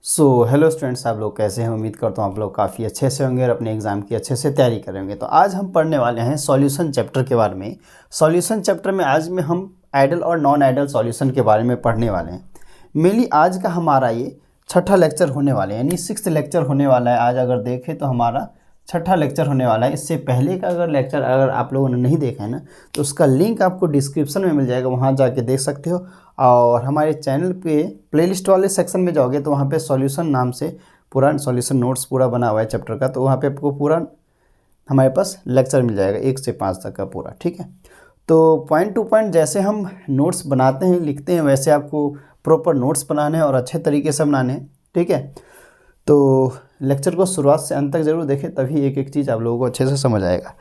Hello students, आप लोग कैसे हैं। उम्मीद करता हूँ आप लोग काफ़ी अच्छे से होंगे और अपने एग्ज़ाम की अच्छे से तैयारी करेंगे। तो आज हम पढ़ने वाले हैं सॉल्यूशन चैप्टर के बारे में। सॉल्यूशन चैप्टर में आज में हम आइडल और नॉन आइडल सॉल्यूशन के बारे में पढ़ने वाले हैं। मेनली आज का हमारा ये छठा लेक्चर होने वाला है, यानी 6th लेक्चर होने वाला है। आज अगर देखें तो हमारा छठा लेक्चर होने वाला है। इससे पहले का अगर लेक्चर अगर आप लोगों ने नहीं देखा है ना, तो उसका लिंक आपको डिस्क्रिप्शन में मिल जाएगा, वहाँ जाके देख सकते हो। और हमारे चैनल पे प्लेलिस्ट वाले सेक्शन में जाओगे तो वहाँ पे सॉल्यूशन नाम से पूरा सॉल्यूशन नोट्स पूरा बना हुआ है चैप्टर का। तो वहाँ पे आपको पूरा हमारे पास लेक्चर मिल जाएगा 1 से 5 तक का पूरा, ठीक है। तो पॉइंट टू पॉइंट जैसे हम नोट्स बनाते हैं, लिखते हैं, वैसे आपको प्रॉपर नोट्स बनाने हैं और अच्छे तरीके से बनाने हैं, ठीक है। तो लेक्चर को शुरुआत से अंत तक ज़रूर देखें, तभी एक एक चीज़ आप लोगों को अच्छे से समझ आएगा।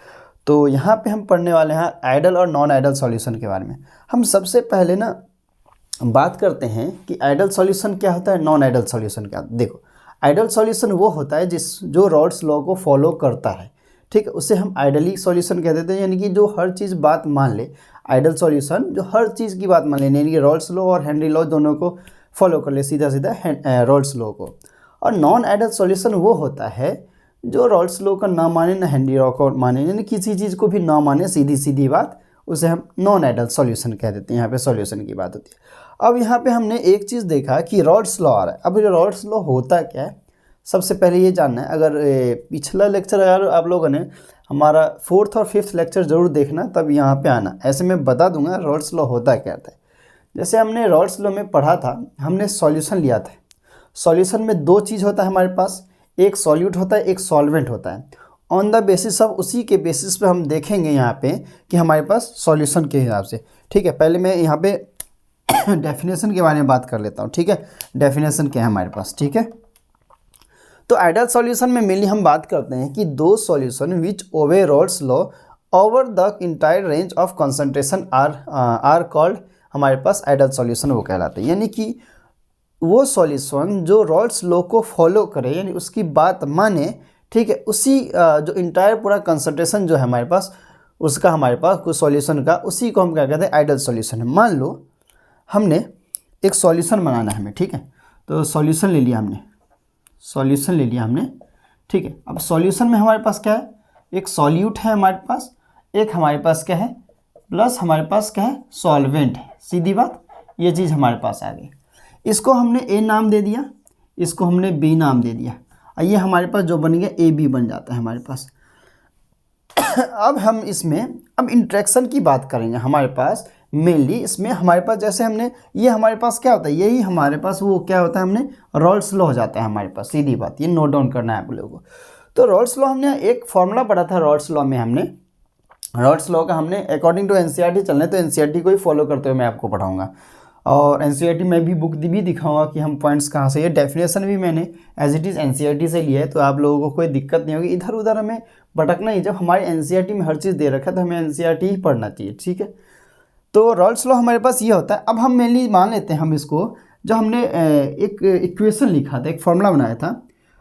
तो यहाँ पे हम पढ़ने वाले हैं आइडल और नॉन आइडल सॉल्यूशन के बारे में। हम सबसे पहले ना बात करते हैं कि आइडल सॉल्यूशन क्या होता है, नॉन आइडल सॉल्यूशन क्या। देखो, आइडल सॉल्यूशन वो होता है जो रॉल्स लॉ को फॉलो करता है, ठीक है, उसे हम आइडली सॉल्यूशन कह देते हैं। यानी कि जो हर चीज़ बात मान ले, आइडल सॉल्यूशन जो हर चीज़ की बात मान ले, यानी कि रॉल्स लॉ और हेनरी लॉ दोनों को फॉलो कर ले, सीधा सीधा रॉल्स लॉ को। और नॉन आइडल सॉल्यूशन वो होता है जो रॉल्स लॉ का ना माने, ना हेनरी लॉ को माने, यानी किसी चीज़ को भी ना माने, सीधी सीधी बात, उसे हम नॉन आइडल सॉल्यूशन कह देते हैं। यहाँ पे सॉल्यूशन की बात होती है। अब यहाँ पे हमने एक चीज़ देखा कि रॉल्स लॉ आ रहा है। अब ये रॉल्स लॉ होता क्या है, सबसे पहले ये जानना है। अगर पिछला लेक्चर अगर आप लोगों ने हमारा 4th और 5th लेक्चर ज़रूर देखना, तब यहाँ पे आना, ऐसे मैं बता दूंगा रॉल्स लॉ होता क्या था। जैसे हमने रॉल्स लॉ में पढ़ा था, हमने सॉल्यूशन लिया था। सॉल्यूशन में दो चीज़ होता है हमारे पास, एक सॉल्यूट होता है, एक सॉल्वेंट होता है। ऑन द बेसिस ऑफ, उसी के बेसिस पे हम देखेंगे यहाँ पे कि हमारे पास सॉल्यूशन के हिसाब से, ठीक है। पहले मैं यहाँ पे डेफिनेशन के बारे में बात कर लेता हूँ, ठीक है। डेफिनेशन क्या है हमारे पास, ठीक है। तो आइडल सॉल्यूशन में मेनली हम बात करते हैं कि दो solution which obey Raoult's law over the entire range of concentration are called, हमारे पास आइडल सॉल्यूशन वो कहलाते हैं। यानी कि वो सॉल्यूशन जो रॉल्स लॉ को फॉलो करे, यानी उसकी बात माने, ठीक है, उसी जो इंटायर पूरा कंसंट्रेशन जो है हमारे पास, उसका हमारे पास कुछ सॉल्यूशन का, उसी को हम क्या कहते हैं, आइडल सॉल्यूशन। मान लो हमने एक सॉल्यूशन बनाना है हमें, ठीक है। तो सॉल्यूशन ले लिया हमने, सॉल्यूशन ले लिया हमने, ठीक है। अब सॉल्यूशन में हमारे पास क्या है, एक सॉल्यूट है हमारे पास, एक हमारे पास क्या है, प्लस हमारे पास क्या है, सॉल्वेंट है। सीधी बात, ये चीज़ हमारे पास आ गई। इसको हमने ए नाम दे दिया, इसको हमने बी नाम दे दिया, और ये हमारे पास जो बन गया ए बी बन जाता है हमारे पास। अब हम इसमें अब इंट्रैक्शन की बात करेंगे। हमारे पास मेनली इसमें हमारे पास, जैसे हमने ये हमारे पास क्या होता है, यही हमारे पास वो क्या होता है, हमने रॉल्स लॉ हो जाता है हमारे पास। सीधी बात, ये नोट डाउन करना है आप लोगों को। तो रॉल्स लॉ हमने एक फॉर्मूला पढ़ा था रॉल्स लॉ में, हमने रॉल्स लॉ का हमने अकॉर्डिंग टू एनसीईआरटी चलना है, तो एनसीईआरटी को ही फॉलो करते हुए मैं आपको पढ़ाऊँगा। और एनसीईआरटी में भी बुक भी दिखाऊंगा कि हम पॉइंट्स कहाँ से, ये डेफिनेशन भी मैंने एज इट इज़ एनसीईआरटी से लिया है, तो आप लोगों को कोई दिक्कत नहीं होगी, इधर उधर हमें भटकना ही। जब हमारे एनसीईआरटी में हर चीज़ दे रखा है तो हमें एनसीईआरटी ही पढ़ना चाहिए, ठीक है। तो रॉल्स लॉ हमारे पास ये होता है। अब हम मेनली मान लेते हैं हम इसको, जो हमने एक इक्वेशन लिखा था, एक फॉर्मूला बनाया था।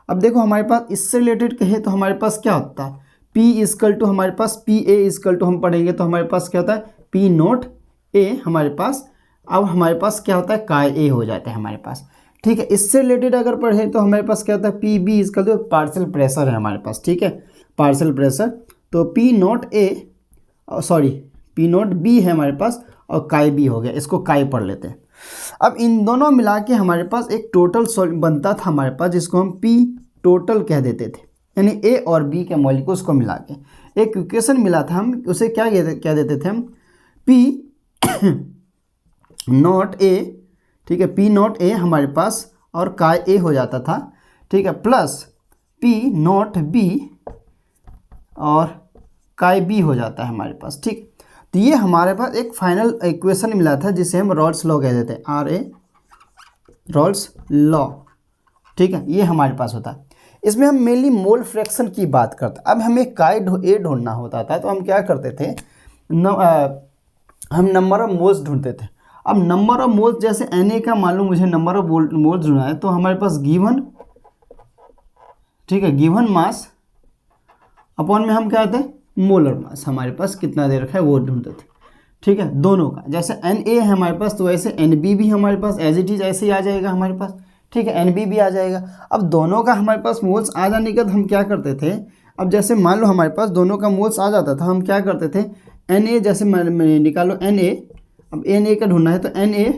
अब देखो हमारे पास इससे रिलेटेड कहे तो हमारे पास क्या होता है, पी इजकल टू हमारे पास पी ए इजकल टू, हम पढ़ेंगे तो हमारे पास क्या होता है, पी नोट ए हमारे पास। अब हमारे पास क्या होता है, काय ए हो जाता है हमारे पास, ठीक है। इससे रिलेटेड अगर पढ़े तो हमारे पास क्या होता है, P B equal to partial pressure है हमारे पास, ठीक है, पार्शियल प्रेशर। तो P nought A, sorry P nought B है हमारे पास, और काय बी हो गया, इसको काय पढ़ लेते हैं। अब इन दोनों मिला के हमारे पास एक टोटल बनता था हमारे पास, जिसको हम पी टोटल कह देते थे। यानी ए और बी के मॉलिक्यूल्स को मिला के एक इक्वेशन मिला था, हम उसे क्या कह देते थे, हम पी नॉट ए, ठीक है, पी नॉट ए हमारे पास और काय ए हो जाता था, ठीक है, प्लस पी नॉट बी और काय बी हो जाता है हमारे पास, ठीक। तो ये हमारे पास एक फाइनल इक्वेशन मिला था, जिसे हम रॉल्स लॉ कह देते हैं, आर ए रॉल्स लॉ, ठीक है, ये हमारे पास होता है। इसमें हम मेनली मोल फ्रैक्शन की बात करते हैं। अब हमें काय ए ढूंढना होता था, तो हम क्या करते थे, हम नंबर ऑफ मोल्स ढूंढते थे। अब नंबर ऑफ मोल्स, जैसे Na का मान लो मुझे नंबर ऑफ मोल्स ढूंढना है, तो हमारे पास गिवन, ठीक है, गिवन मास अपॉन में हम क्या कहते हैं, मोलर मास, हमारे पास कितना दे रखा है वो ढूंढते थे, ठीक है, दोनों का। जैसे Na है हमारे पास, तो वैसे Nb भी हमारे पास एज इट इज ऐसे ही आ जाएगा हमारे पास, ठीक है, NB भी आ जाएगा। अब दोनों का हमारे पास मोल्स आ जाने के बाद हम क्या करते थे, अब जैसे मान लो हमारे पास दोनों का मोल्स आ जाता था, हम क्या करते थे, Na जैसे निकालो Na, अब Na का ढूंढना है तो Na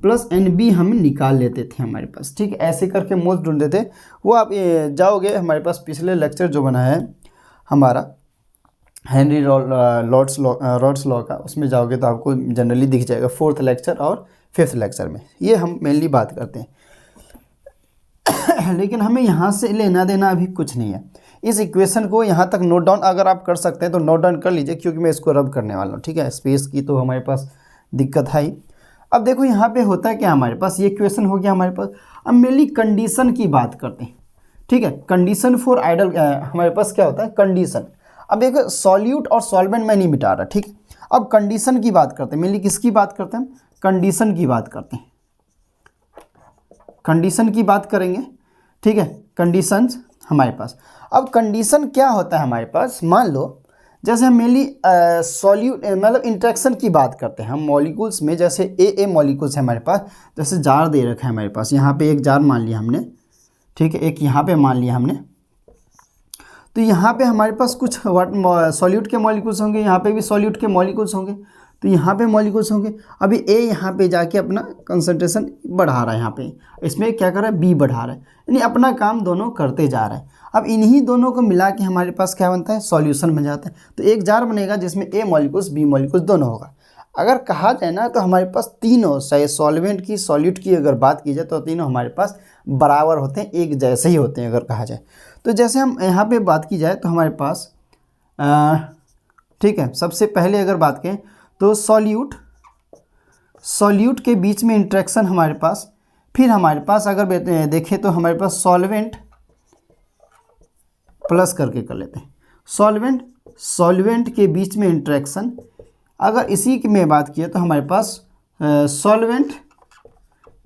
प्लस NB हम निकाल लेते थे हमारे पास, ठीक है, ऐसे करके मोल्स ढूंढते थे। वो आप जाओगे हमारे पास पिछले लेक्चर जो बना है हमारा हेनरी रॉड्स लॉ का, उसमें जाओगे तो आपको जनरली दिख जाएगा 4th लेक्चर और 5th लेक्चर में, ये हम मेनली बात करते हैं। लेकिन हमें यहाँ से लेना देना अभी कुछ नहीं है। इस इक्वेशन को यहाँ तक नोट डाउन अगर आप कर सकते हैं तो नोट डाउन कर लीजिए, क्योंकि मैं इसको रब करने वाला हूँ, ठीक है। स्पेस की तो हमारे पास दिक्कत है ही। अब देखो यहाँ पे होता है क्या, हमारे पास ये इक्वेशन हो गया हमारे पास। अब मेनली कंडीशन की बात करते हैं, ठीक है। कंडीशन फॉर आइडल हमारे पास क्या होता है, कंडीशन। अब देखो सॉल्यूट और सॉल्वेंट मैं नहीं मिटा रहा, ठीक है। अब कंडीशन की बात करते हैं, मेनली किसकी बात करते हैं, कंडीशन की बात करते हैं, कंडीशन की बात करेंगे, ठीक है। कंडीशंस हमारे पास, अब कंडीशन क्या होता है हमारे पास, मान लो जैसे हम मेनली सॉल्यूट मतलब इंट्रैक्शन की बात करते हैं हम मॉलिक्यूल्स में, जैसे ए मॉलिक्यूल्स है हमारे पास, जैसे जार दे रखा है हमारे पास, यहाँ पे एक जार मान लिया हमने, ठीक है, एक यहाँ पे मान लिया हमने। तो यहाँ पे हमारे पास कुछ सॉल्यूट के मॉलिक्यूल्स होंगे, यहाँ पे भी सॉल्यूट के मॉलिक्यूल्स होंगे, तो यहाँ पे मॉलिक्यूल्स होंगे। अभी ए यहाँ पे जाके अपना कंसंट्रेशन बढ़ा रहा है, यहाँ पे इसमें क्या कर रहा है, बी बढ़ा रहा है, यानी अपना काम दोनों करते जा रहा है। अब इन्हीं दोनों को मिला के हमारे पास क्या बनता है, सॉल्यूशन बन जाता है। तो एक जार बनेगा जिसमें ए मॉलिक्यूल्स बी मॉलिक्यूल्स दोनों होगा। अगर कहा जाए ना तो हमारे पास तीनों, चाहे सॉल्वेंट की सॉल्यूट की अगर बात की जाए तो तीनों हमारे पास बराबर होते हैं, एक जैसे ही होते हैं अगर कहा जाए तो। जैसे हम यहाँ पे बात की जाए तो हमारे पास ठीक है, सबसे पहले अगर बात करें तो सॉल्यूट के बीच में इंट्रैक्शन हमारे पास, फिर हमारे पास अगर देखें तो हमारे पास सॉल्वेंट प्लस करके कर लेते हैं, सॉल्वेंट के बीच में इंट्रैक्शन। अगर इसी की मैं बात किया तो हमारे पास सॉल्वेंट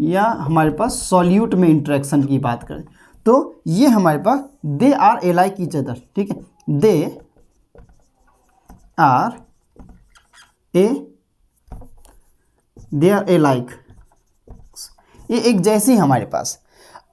या हमारे पास सॉल्यूट में इंट्रैक्शन की बात करें तो ये हमारे पास they are alike each other, ठीक है, दे आर एलाइक, ये एक जैसे ही हमारे पास।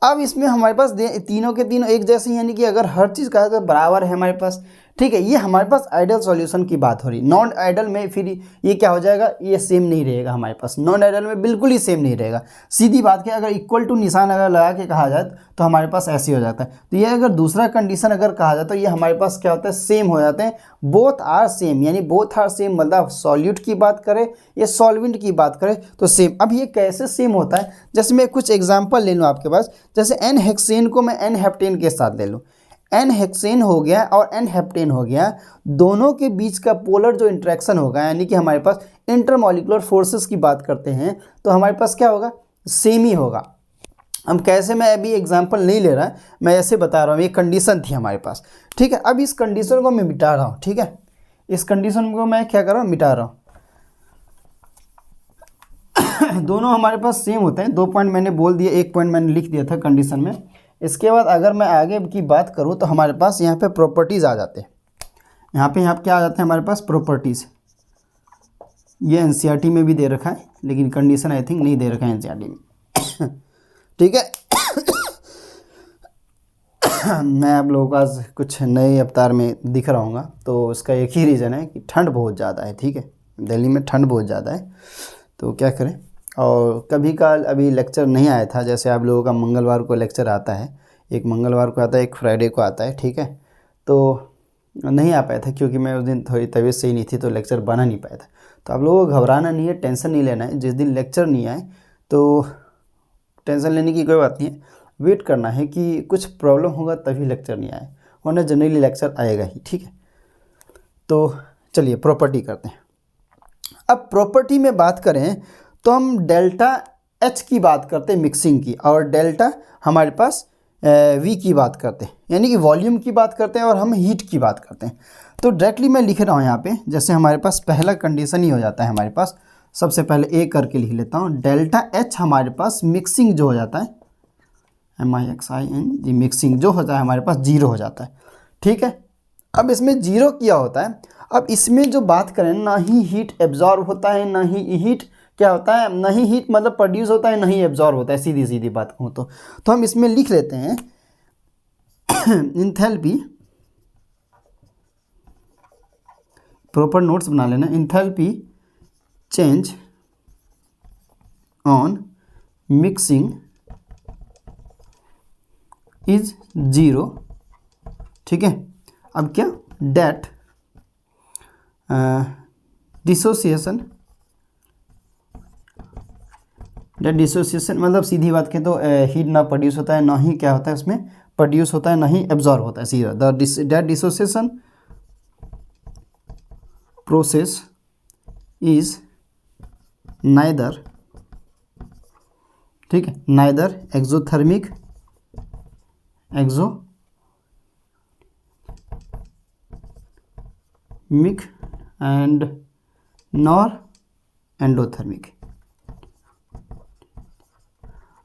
अब इसमें हमारे पास तीनों के तीनों एक जैसे, यानी कि अगर हर चीज़ का बराबर है हमारे पास, ठीक है। ये हमारे पास आइडियल सॉल्यूशन की बात हो रही। नॉन आइडियल में फिर ये क्या हो जाएगा, ये सेम नहीं रहेगा हमारे पास, नॉन आइडियल में बिल्कुल ही सेम नहीं रहेगा। सीधी बात है, अगर इक्वल टू निशान अगर लगा के कहा जाए तो हमारे पास ऐसे हो जाता है। तो ये अगर दूसरा कंडीशन अगर कहा जाए तो ये हमारे पास क्या होता है, सेम हो जाते हैं, बोथ आर सेम, यानी बोथ आर सेम मतलब सॉल्यूट की बात करें या सॉल्वेंट की बात करें तो सेम। अब ये कैसे सेम होता है, जैसे मैं कुछ एग्जाम्पल ले लूँ आपके पास, जैसे एन हेक्सेन को मैं एन हेप्टेन के साथ ले लूँ, एन हेक्सेन हो गया और एन हेप्टेन हो गया, दोनों के बीच का पोलर जो इंट्रैक्शन होगा, यानी कि हमारे पास इंटरमॉलिक्यूलर फोर्सेस की बात करते हैं तो हमारे पास क्या होगा, सेम ही होगा। हम कैसे, मैं अभी एग्जांपल नहीं ले रहा, मैं ऐसे बता रहा हूँ, ये कंडीशन थी हमारे पास, ठीक है। अब इस कंडीशन को मैं मिटा रहा हूँ, ठीक है, इस कंडीशन को मैं क्या कर रहा हूँ, मिटा रहा हूँ। दोनों हमारे पास सेम होते हैं, 2 पॉइंट मैंने बोल दिया, 1 पॉइंट मैंने लिख दिया था कंडीशन में। इसके बाद अगर मैं आगे की बात करूं तो हमारे पास यहाँ पे प्रॉपर्टीज़ आ जाते हैं, यहाँ पे क्या आ जाते हैं हमारे पास, प्रॉपर्टीज़। ये एनसीईआरटी में भी दे रखा है, लेकिन कंडीशन आई थिंक नहीं दे रखा है एनसीईआरटी में, ठीक है। मैं आप लोगों को आज कुछ नए अवतार में दिख रहा हूँगा, तो उसका एक ही रीज़न है कि ठंड बहुत ज़्यादा है, ठीक है, दिल्ली में ठंड बहुत ज़्यादा है, तो क्या करें। और कभी काल अभी लेक्चर नहीं आया था, जैसे आप लोगों का मंगलवार को लेक्चर आता है, एक मंगलवार को आता है, एक फ्राइडे को आता है, ठीक है, तो नहीं आ पाया था क्योंकि मैं उस दिन थोड़ी तबीयत सही नहीं थी तो लेक्चर बना नहीं पाया था। तो आप लोगों को घबराना नहीं है, टेंशन नहीं लेना है, जिस दिन लेक्चर नहीं आए तो टेंशन लेने की कोई बात नहीं है, वेट करना है कि कुछ प्रॉब्लम होगा तभी लेक्चर नहीं आए, वरना जनरली लेक्चर आएगा ही, ठीक है। तो चलिए प्रॉपर्टी करते हैं। अब प्रॉपर्टी में बात करें तो हम डेल्टा एच की बात करते हैं मिक्सिंग की, और डेल्टा हमारे पास वी की बात करते हैं, यानी कि वॉल्यूम की बात करते हैं, और हम हीट की बात करते हैं। तो डायरेक्टली मैं लिख रहा हूँ यहाँ पे, जैसे हमारे पास पहला कंडीशन ही हो जाता है हमारे पास, सबसे पहले ए करके लिख लेता हूँ, डेल्टा एच हमारे पास मिक्सिंग जो हो जाता है, MIXING मिक्सिंग जो होता है हमारे पास 0 हो जाता है, ठीक है। अब इसमें 0 किया होता है, अब इसमें जो बात करें ना ही हीट एब्जॉर्ब होता है ना ही हीट क्या होता है, नहीं हीट मतलब प्रोड्यूस होता है, नहीं एब्जॉर्ब होता है, सीधी सीधी बात कहूँ तो हम इसमें लिख लेते हैं इंथैल्पी, प्रॉपर नोट्स बना लेना, enthalpy change on mixing is 0, ठीक है। अब क्या, डेट डिसोसिएशन मतलब सीधी बात कहें तो हीट ना प्रोड्यूस होता है, ना ही क्या होता है उसमें प्रोड्यूस होता है, ना ही एब्जॉर्ब होता है, सीधा that dissociation process is neither, ठीक है, neither exothermic and nor endothermic.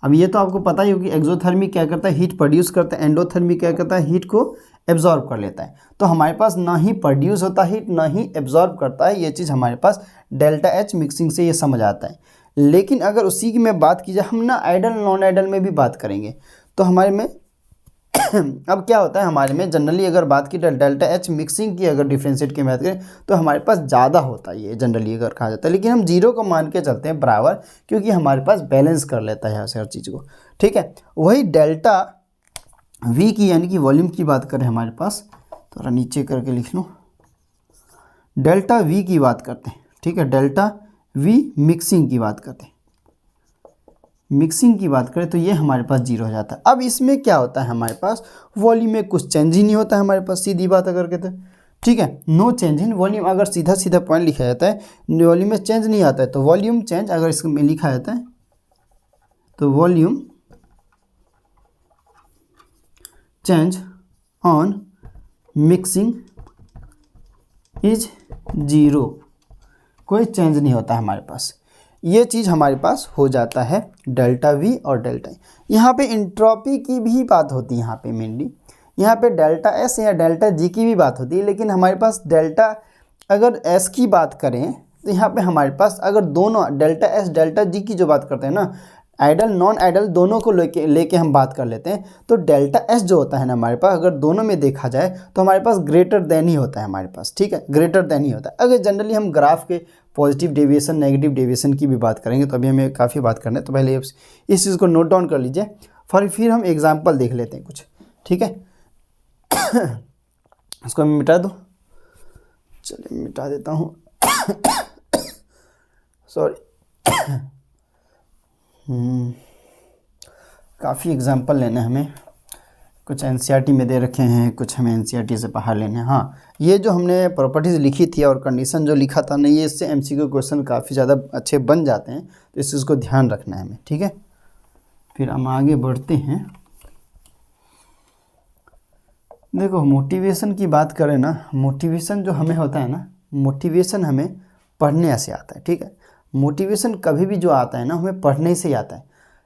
अब ये तो आपको पता ही होगी, एक्सोथर्मिक क्या करता है, हीट प्रोड्यूस करता है, एंडोथर्मिक क्या करता है, हीट को एब्जॉर्ब कर लेता है। तो हमारे पास ना ही प्रोड्यूस होता है हीट, ना ही एब्जॉर्ब करता है, ये चीज़ हमारे पास डेल्टा एच मिक्सिंग से ये समझ आता है। लेकिन अगर उसी की मैं बात की जाए, हम ना आइडल नॉन आइडल में भी बात करेंगे, तो हमारे में अब क्या होता है, हमारे में जनरली अगर बात की डेल्टा एच मिक्सिंग की अगर डिफ्रेंशिएट की बात करें तो हमारे पास ज़्यादा होता है ये जनरली अगर कहा जाता है, लेकिन हम 0 को मान के चलते हैं बराबर, क्योंकि हमारे पास बैलेंस कर लेता है यहाँ से हर चीज़ को, ठीक है। वही डेल्टा वी की यानी कि वॉल्यूम की बात करें हमारे पास, थोड़ा नीचे करके लिख लो, डेल्टा वी की बात करते हैं, ठीक है, डेल्टा वी मिक्सिंग की बात करते हैं, मिक्सिंग की बात करें तो ये हमारे पास 0 हो जाता है। अब इसमें क्या होता है, हमारे पास वॉल्यूम में कुछ चेंज ही नहीं होता है हमारे पास, सीधी बात अगर कहते हैं, ठीक है, नो चेंज इन वॉल्यूम। अगर सीधा सीधा पॉइंट लिखा जाता है, वॉल्यूम में चेंज नहीं आता है, तो वॉल्यूम चेंज अगर इसमें लिखा जाता है तो volume change on mixing is 0, कोई चेंज नहीं होता हमारे पास। ये चीज़ हमारे पास हो जाता है डेल्टा वी और डेल्टा ई। यहाँ पे इंट्रॉपी की भी बात होती है, यहाँ पे मेनली यहाँ पे डेल्टा एस या डेल्टा जी की भी बात होती है, लेकिन हमारे पास डेल्टा अगर एस की बात करें तो यहाँ पे हमारे पास अगर दोनों डेल्टा एस डेल्टा जी की जो बात करते हैं ना, आइडल नॉन आइडल दोनों को लेके हम बात कर लेते हैं, तो डेल्टा एस जो होता है ना हमारे पास, अगर दोनों में देखा जाए तो हमारे पास ग्रेटर देन ही होता है हमारे पास, ठीक है, ग्रेटर देन ही होता है। अगर जनरली हम ग्राफ के पॉजिटिव डेविएशन नेगेटिव डेविएशन की भी बात करेंगे तो अभी हमें काफ़ी बात करना है, तो पहले इस चीज़ को नोट डाउन कर लीजिए, फिर हम एग्जाम्पल देख लेते हैं कुछ, ठीक है। इसको मैं मिटा दूँ, चलिए मिटा देता हूँ, सॉरी। काफ़ी एग्जाम्पल लेने हमें, कुछ एनसीईआरटी में दे रखे हैं, कुछ हमें एनसीईआरटी से बाहर लेने हैं। हाँ, ये जो हमने प्रॉपर्टीज़ लिखी थी और कंडीशन जो लिखा था ना, ये इससे एमसीक्यू क्वेश्चन काफ़ी ज़्यादा अच्छे बन जाते हैं, तो इस चीज़ को ध्यान रखना है हमें, ठीक है। फिर हम आगे बढ़ते हैं। देखो मोटिवेशन की बात करें ना, मोटिवेशन जो हमें होता है ना, मोटिवेशन हमें पढ़ने से आता है, ठीक है। मोटिवेशन कभी भी जो आता है ना, हमें पढ़ने से ही आता है।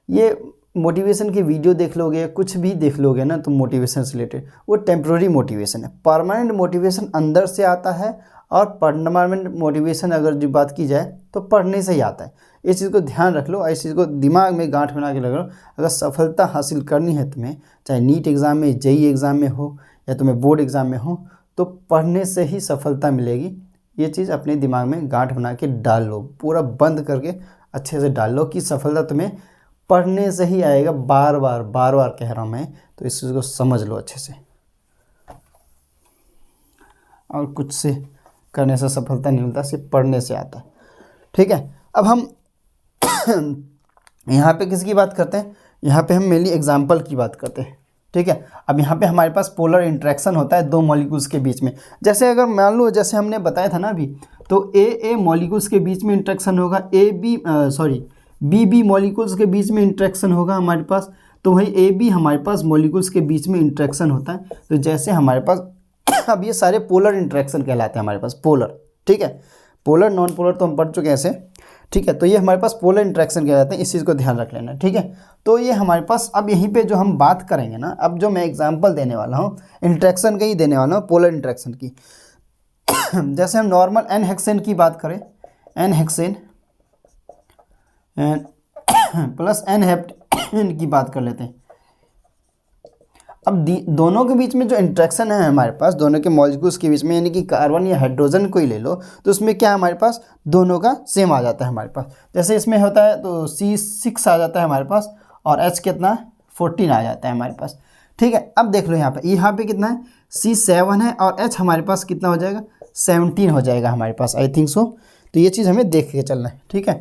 ये मोटिवेशन की वीडियो देख लोगे, कुछ भी देख लोगे ना, तो मोटिवेशन से रिलेटेड वो टेम्प्रोरी मोटिवेशन है। परमानेंट मोटिवेशन अंदर से आता है, और परमानेंट मोटिवेशन अगर जो बात की जाए तो पढ़ने से ही आता है। इस चीज़ को ध्यान रख लो, इस चीज़ को दिमाग में गांठ बना के लग लो। अगर सफलता हासिल करनी है तुम्हें, चाहे नीट एग्ज़ाम में, जेईई एग्ज़ाम में हो, या तुम्हें बोर्ड एग्ज़ाम में हो, तो पढ़ने से ही सफलता मिलेगी। ये चीज़ अपने दिमाग में गांठ बना के डाल लो, पूरा बंद करके अच्छे से डाल लो कि सफलता तुम्हें पढ़ने से ही आएगा। बार बार कह रहा हूँ मैं, तो इस चीज़ को समझ लो अच्छे से। और कुछ से करने से सफलता नहीं मिलता, सिर्फ पढ़ने से आता है, ठीक है। अब हम यहाँ पे किसकी बात करते हैं, यहाँ पे हम मेनली एग्जाम्पल की बात करते हैं, ठीक है। अब यहाँ पे हमारे पास पोलर इंट्रैक्शन होता है दो मॉलिक्यूल्स के बीच में। जैसे अगर मान लो, जैसे हमने बताया था ना अभी, तो ए मॉलिक्यूल्स के बीच में इंट्रैक्शन होगा, बी मॉलिक्यूल्स के बीच में इंट्रैक्शन होगा हमारे पास, तो वही ए बी हमारे पास मॉलिक्यूल्स के बीच में इंट्रैक्शन होता है। तो जैसे हमारे पास अब ये सारे पोलर इंट्रैक्शन कहलाते हैं हमारे पास, पोलर, ठीक है। पोलर नॉन पोलर तो हम पढ़ चुके हैं ऐसे, ठीक है। तो ये हमारे पास पोलर इंट्रैक्शन कहलाते हैं, इस चीज़ को ध्यान रख लेना, ठीक है। तो ये हमारे पास अब यहीं पे जो हम बात करेंगे ना, अब जो मैं एग्जांपल देने वाला हूँ इंट्रैक्शन का ही देने वाला हूँ, पोलर इंट्रैक्शन की। जैसे हम नॉर्मल एन हेक्सेन की बात करें, N hexane plus N heptane की बात कर लेते हैं। अब दोनों के बीच में जो इंट्रैक्शन है हमारे पास, दोनों के मॉलिक्यूल्स के बीच में, यानी कि कार्बन या हाइड्रोजन को ही ले लो तो उसमें क्या हमारे पास दोनों का सेम आ जाता है हमारे पास। जैसे इसमें होता है तो C6 आ जाता है हमारे पास और H कितना 14 आ जाता है हमारे पास। ठीक है, अब देख लो यहाँ पे कितना है C7 है और H हमारे पास कितना हो जाएगा 17 हो जाएगा हमारे पास, आई थिंक सो। तो ये चीज़ हमें देख के चलना है। ठीक है,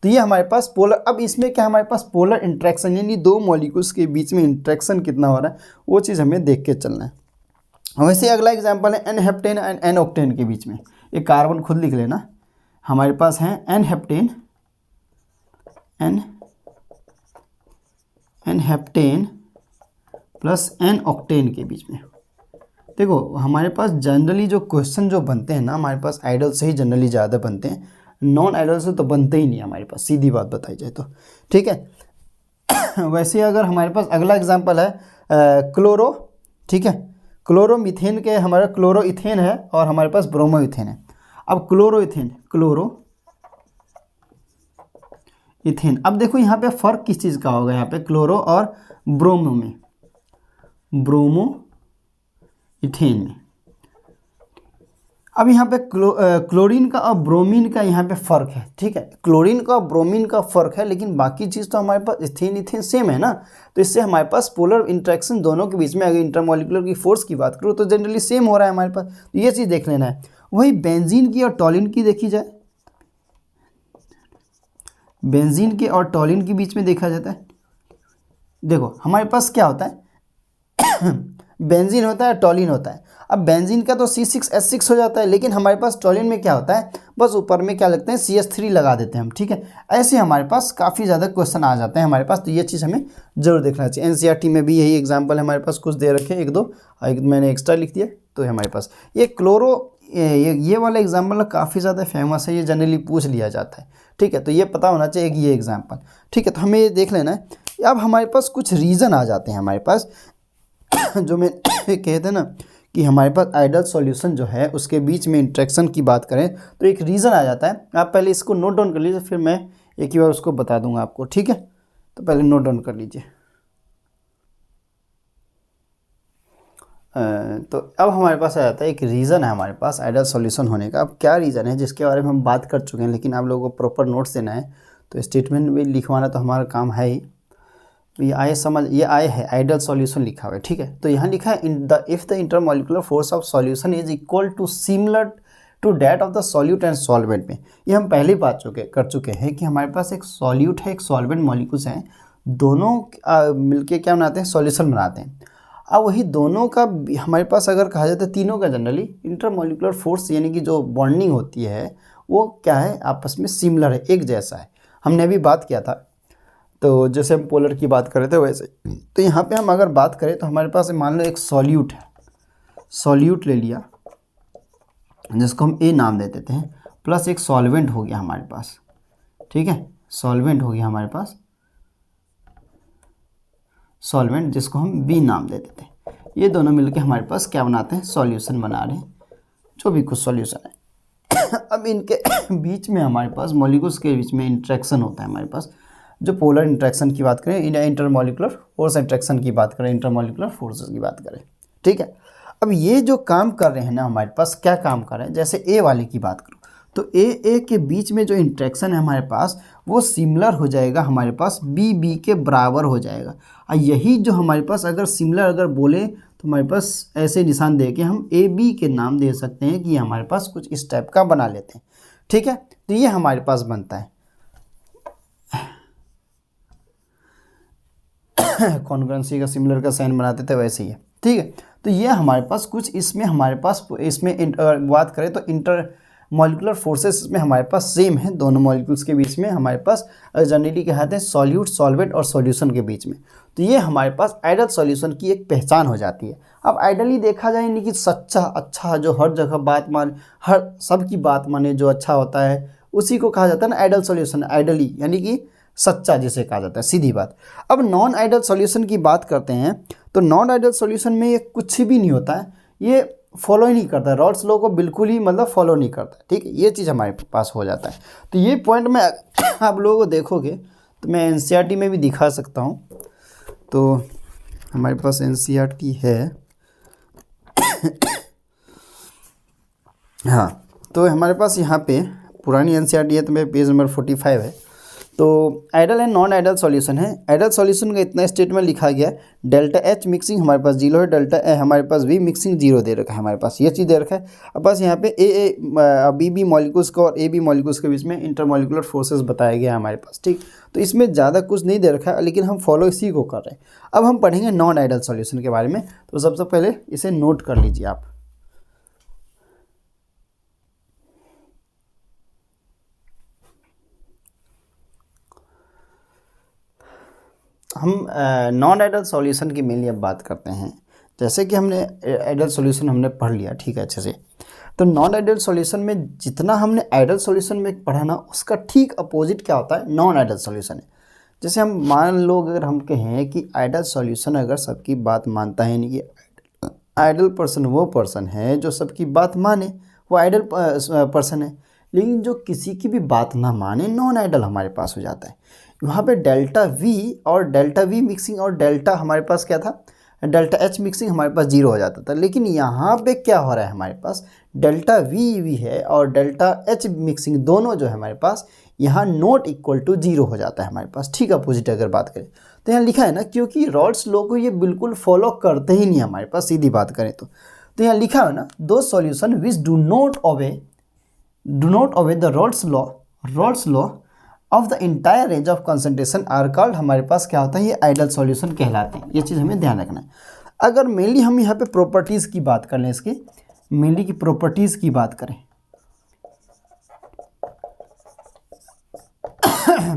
तो ये हमारे पास पोलर, अब इसमें क्या हमारे पास पोलर इंट्रैक्शन यानी दो मॉलिक्यूल्स के बीच में इंट्रैक्शन कितना हो रहा है वो चीज़ हमें देख के चलना है। वैसे अगला एग्जांपल है N heptane and N octane के बीच में। ये कार्बन खुद लिख लेना, हमारे पास है N heptane plus N octane के बीच में। देखो हमारे पास जनरली जो क्वेश्चन जो बनते हैं ना हमारे पास आइडल से ही जनरली ज़्यादा बनते हैं, नॉन आइडल से तो बनते ही नहीं हमारे पास, सीधी बात बताई जाए तो। ठीक है, वैसे अगर हमारे पास अगला एग्जांपल है क्लोरो, ठीक है, क्लोरो मीथेन के, हमारा क्लोरो इथेन है और हमारे पास ब्रोमो इथेन है। अब क्लोरो इथेन, अब देखो यहाँ पे फ़र्क किस चीज़ का होगा, यहाँ पे क्लोरो और ब्रोमो में, ब्रोमो इथेन में। अब यहाँ पे क्लोरीन का और ब्रोमीन का यहाँ पे फ़र्क है। ठीक है, क्लोरीन का और ब्रोमीन का फ़र्क है, लेकिन बाकी चीज़ तो हमारे पास इथेन सेम है ना, तो इससे हमारे पास पोलर इंट्रैक्शन दोनों के बीच में अगर इंटरमॉलिक्यूलर की फोर्स की बात करूँ तो जनरली सेम हो रहा है हमारे पास, तो ये चीज़ देख लेना है। वही बेंजीन की और टॉलिन की देखी जाए, बेंजीन के और टॉलिन के बीच में देखा जाता है। देखो हमारे पास क्या होता है बेंजीन होता है, टॉलिन होता है। अब बेंजीन का तो C6H6 हो जाता है, लेकिन हमारे पास टॉलिन में क्या होता है, बस ऊपर में क्या लगते हैं CH3 लगा देते हैं हम। ठीक है, ऐसे हमारे पास काफ़ी ज़्यादा क्वेश्चन आ जाते हैं हमारे पास, तो ये चीज़ हमें जरूर देखना चाहिए। NCERT में भी यही एग्जाम्पल हमारे पास कुछ दे रखे, एक दो मैंने एक्स्ट्रा लिख दिया। तो हमारे पास ये क्लोरो, ये वाला एग्जाम्पल काफ़ी ज़्यादा फेमस है, ये जनरली पूछ लिया जाता है। ठीक है, तो ये पता होना चाहिए कि ये एग्जाम्पल। ठीक है, तो हमें ये देख लेना है। अब हमारे पास कुछ रीज़न आ जाते हैं हमारे पास जो मैं कहते हैं ना कि हमारे पास आइडल सॉल्यूशन जो है उसके बीच में इंट्रैक्शन की बात करें तो एक रीज़न आ जाता है। आप पहले इसको नोट डाउन कर लीजिए, फिर मैं एक ही बार उसको बता दूंगा आपको। ठीक है, तो पहले नोट डाउन कर लीजिए। तो अब हमारे पास आ जाता है एक रीज़न है हमारे पास आइडल सॉल्यूशन होने का। अब क्या रीज़न है जिसके बारे में हम बात कर चुके हैं, लेकिन आप लोगों को प्रॉपर नोट्स देना है, तो स्टेटमेंट भी लिखवाना तो हमारा काम है ही। ये आए है आइडल सॉल्यूशन लिखा हुआ है। ठीक है, तो यहाँ लिखा है if the intermolecular force of solution is equal to similar to that of the solute and solvent में। ये हम पहले ही कर चुके हैं कि हमारे पास एक सॉल्यूट है, एक सॉल्वेंट मॉलिक्यूल्स हैं, दोनों मिलके क्या बनाते हैं, सॉल्यूशन बनाते हैं। अब वही दोनों का हमारे पास अगर कहा जाता है तीनों का जनरली इंटरमॉलिक्यूलर फोर्स यानी कि जो बॉन्डिंग होती है वो क्या है, आपस में सिमिलर है, एक जैसा है। हमने अभी बात किया था, तो जैसे हम पोलर की बात कर रहे थे वैसे। तो यहाँ पे हम अगर बात करें तो हमारे पास मान लो एक सॉल्यूट है, सॉल्यूट ले लिया जिसको हम ए नाम दे देते हैं, प्लस एक सॉल्वेंट हो गया हमारे पास। ठीक है, सॉल्वेंट हो गया हमारे पास, सॉल्वेंट जिसको हम बी नाम दे देते हैं। ये दोनों मिलके हमारे पास क्या बनाते हैं, सॉल्यूशन बना रहे हैं, जो भी कुछ सॉल्यूशन है। अब इनके बीच में हमारे पास मॉलिक्यूल्स के बीच में इंट्रैक्शन होता है हमारे पास, जो पोलर इंट्रैक्शन की बात करें, इंटरमॉलिक्यूलर फोर्स इंट्रैक्शन की बात करें, इंटरमॉलिक्यूलर फोर्सेस की बात करें। ठीक है, अब ये जो काम कर रहे हैं ना हमारे पास, क्या काम कर रहे हैं, जैसे ए वाले की बात करूँ तो ए के बीच में जो इंट्रैक्शन है हमारे पास वो सिमिलर हो जाएगा हमारे पास, बी के बराबर हो जाएगा। और यही जो हमारे पास अगर सिमिलर अगर बोले तो हमारे पास ऐसे निशान दे के हम ए बी के नाम दे सकते हैं कि हमारे पास कुछ इस टाइप का बना लेते हैं। ठीक है, तो ये हमारे पास बनता है कॉन्ग्रुएंसी का सिमिलर का साइन बनाते थे वैसे ही है। ठीक है, तो ये हमारे पास कुछ इसमें हमारे पास इसमें बात करें तो इंटर मॉलिक्यूलर फोर्सेस में हमारे पास सेम है, दोनों मॉलिक्यूल्स के बीच में हमारे पास जनरली कहते हैं सॉल्यूट, सॉल्वेंट और सॉल्यूशन के बीच में। तो ये हमारे पास आइडल सॉल्यूशन की एक पहचान हो जाती है। अब आइडली देखा जाए यानी कि सच्चा, अच्छा, जो हर जगह बात मान, हर सबकी बात माने, जो अच्छा होता है उसी को कहा जाता है ना आइडल सॉल्यूशन, आइडली यानी कि सच्चा जिसे कहा जाता है, सीधी बात। अब नॉन आइडल सॉल्यूशन की बात करते हैं तो नॉन आइडल सॉल्यूशन में ये कुछ भी नहीं होता है, ये फॉलो ही नहीं करता, रॉल्स लॉ को बिल्कुल ही मतलब फॉलो नहीं करता, ठीक है। ये चीज़ हमारे पास हो जाता है। तो ये पॉइंट में आप लोगों को देखोगे तो मैं एनसीईआरटी में भी दिखा सकता हूँ। तो हमारे पास एनसीईआरटी है, हाँ, तो हमारे पास यहाँ पे पुरानी एनसीईआरटी है, तो मेरे पेज नंबर 45 है। तो ideal and non ideal solution है। आइडल सॉल्यूशन का इतना स्टेटमेंट लिखा गया है, डेल्टा एच मिक्सिंग हमारे पास 0 है, डेल्टा ए हमारे पास वी मिक्सिंग 0 दे रखा है, हमारे पास ये चीज़ दे रखा है। अब बस यहाँ पे ए बी मॉलिक्यूल्स को और ए बी मॉलिक्यूल्स के बीच में इंटरमॉलिक्यूलर फोर्सेस बताया गया है हमारे पास, ठीक। तो इसमें ज़्यादा कुछ नहीं दे रखा है, लेकिन हम फॉलो इसी को कर रहे हैं। अब हम पढ़ेंगे नॉन आइडल सॉल्यूशन के बारे में। तो सबसे पहले इसे नोट कर लीजिए आप। हम नॉन आइडल सॉल्यूशन की मेनली अब बात करते हैं। जैसे कि हमने आइडल सॉल्यूशन हमने पढ़ लिया, ठीक है, अच्छे से। तो नॉन आइडल सॉल्यूशन में जितना हमने आइडल सॉल्यूशन में पढ़ा ना, उसका ठीक अपोजिट क्या होता है, नॉन आइडल सॉल्यूशन है। जैसे हम मान लो अगर हम कहें कि आइडल सॉल्यूशन अगर सबकी बात मानता है, यानी कि आइडल पर्सन वो पर्सन है जो सबकी बात माने, वो आइडल पर्सन है। लेकिन जो किसी की भी बात ना माने, नॉन आइडल हमारे पास हो जाता है। वहाँ पे डेल्टा वी और डेल्टा वी मिक्सिंग और डेल्टा हमारे पास क्या था, डेल्टा एच मिक्सिंग हमारे पास 0 हो जाता था। लेकिन यहाँ पे क्या हो रहा है, हमारे पास डेल्टा वी है और डेल्टा एच मिक्सिंग दोनों जो है हमारे पास यहाँ नॉट इक्वल टू 0 हो जाता है हमारे पास, ठीक है। अपोजिट अगर बात करें तो यहाँ लिखा है ना, क्योंकि रॉल्स लॉ को ये बिल्कुल फॉलो करते ही नहीं हमारे पास, सीधी बात करें तो यहाँ लिखा है ना, दो solution which do not obey the Raoult's law of the entire range of concentration are called, हमारे पास क्या होता है, ये आइडल सॉल्यूशन कहलाते हैं। ये चीज़ हमें ध्यान रखना है। अगर मेनली हम यहाँ पे प्रॉपर्टीज़ की बात कर लें, इसकी मेनली की प्रॉपर्टीज़ की बात करें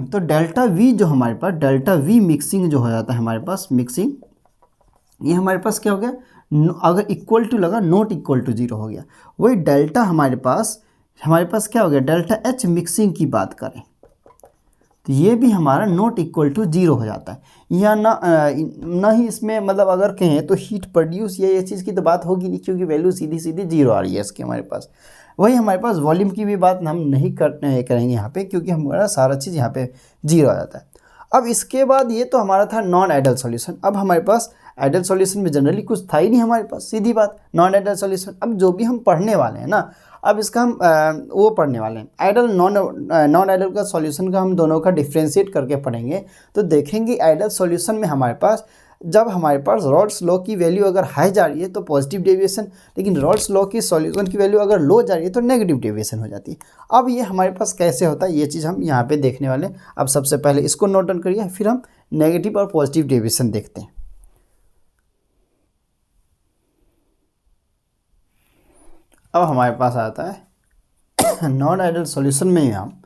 तो डेल्टा वी जो हमारे पास, डेल्टा वी मिक्सिंग जो हो जाता है हमारे पास, मिक्सिंग ये हमारे पास क्या हो गया, अगर इक्वल टू लगा, नॉट इक्वल टू 0 हो गया। वही डेल्टा हमारे पास क्या हो गया, डेल्टा एच मिक्सिंग की बात करें तो ये भी हमारा नॉट इक्वल टू 0 हो जाता है। या ना ही इसमें मतलब अगर कहें तो हीट प्रोड्यूस या ये चीज़ की तो बात होगी नहीं, क्योंकि वैल्यू सीधी 0 आ रही है इसकी हमारे पास। वही हमारे पास वॉल्यूम की भी बात हम नहीं करेंगे यहाँ पे, क्योंकि हमारा सारा चीज़ यहाँ पे 0 आ जाता है। अब इसके बाद ये तो हमारा था नॉन आइडल सॉल्यूशन। अब हमारे पास आइडल सॉल्यूशन में जनरली कुछ था ही नहीं हमारे पास, सीधी बात, नॉन आइडल सॉल्यूशन। अब जो भी हम पढ़ने वाले हैं ना, अब इसका हम वो पढ़ने वाले हैं, आइडल नॉन आइडल का सॉल्यूशन का हम दोनों का डिफ्रेंशिएट करके पढ़ेंगे। तो देखेंगे आइडल सॉल्यूशन में हमारे पास जब हमारे पास रॉल्स लॉ की वैल्यू अगर हाई जा रही है तो पॉजिटिव डेविएशन, लेकिन रॉल्स लॉ की सॉल्यूशन की वैल्यू अगर लो जा रही है तो नेगेटिव डेविएशन हो जाती है। अब ये हमारे पास कैसे होता है, ये चीज़ हम यहाँ पे देखने वाले हैं। अब सबसे पहले इसको नोट डाउन करिए, फिर हम नेगेटिव और पॉजिटिव डेविएशन देखते हैं। अब हमारे पास आता है नॉन आइडल सॉल्यूशन में हम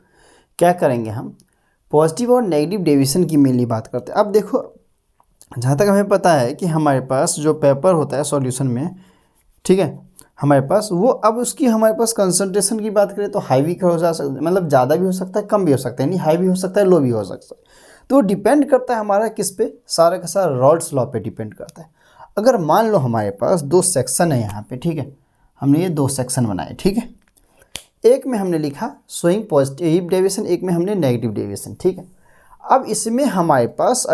क्या करेंगे, हम पॉजिटिव और नेगेटिव डेविएशन की मेनली बात करते हैं। अब देखो, जहाँ तक हमें पता है कि हमारे पास जो पेपर होता है सॉल्यूशन में, ठीक है, हमारे पास वो, अब उसकी हमारे पास कंसंट्रेशन की बात करें तो हाई भी हो जा सकता है, मतलब ज़्यादा भी हो सकता है, कम भी हो सकता है, नहीं हाई भी हो सकता है, लो भी हो सकता है। तो डिपेंड करता है हमारा किस पे, सारा का सारा रॉल्स लॉ पे डिपेंड करता है। अगर मान लो हमारे पास दो सेक्शन है यहाँ पे, ठीक है, हमने ये दो सेक्शन बनाए, ठीक है, एक में हमने लिखा शोइंग पॉजिटिव डेविएशन, एक में हमने नेगेटिव डेविएशन, ठीक है। अब इसमें हमारे पास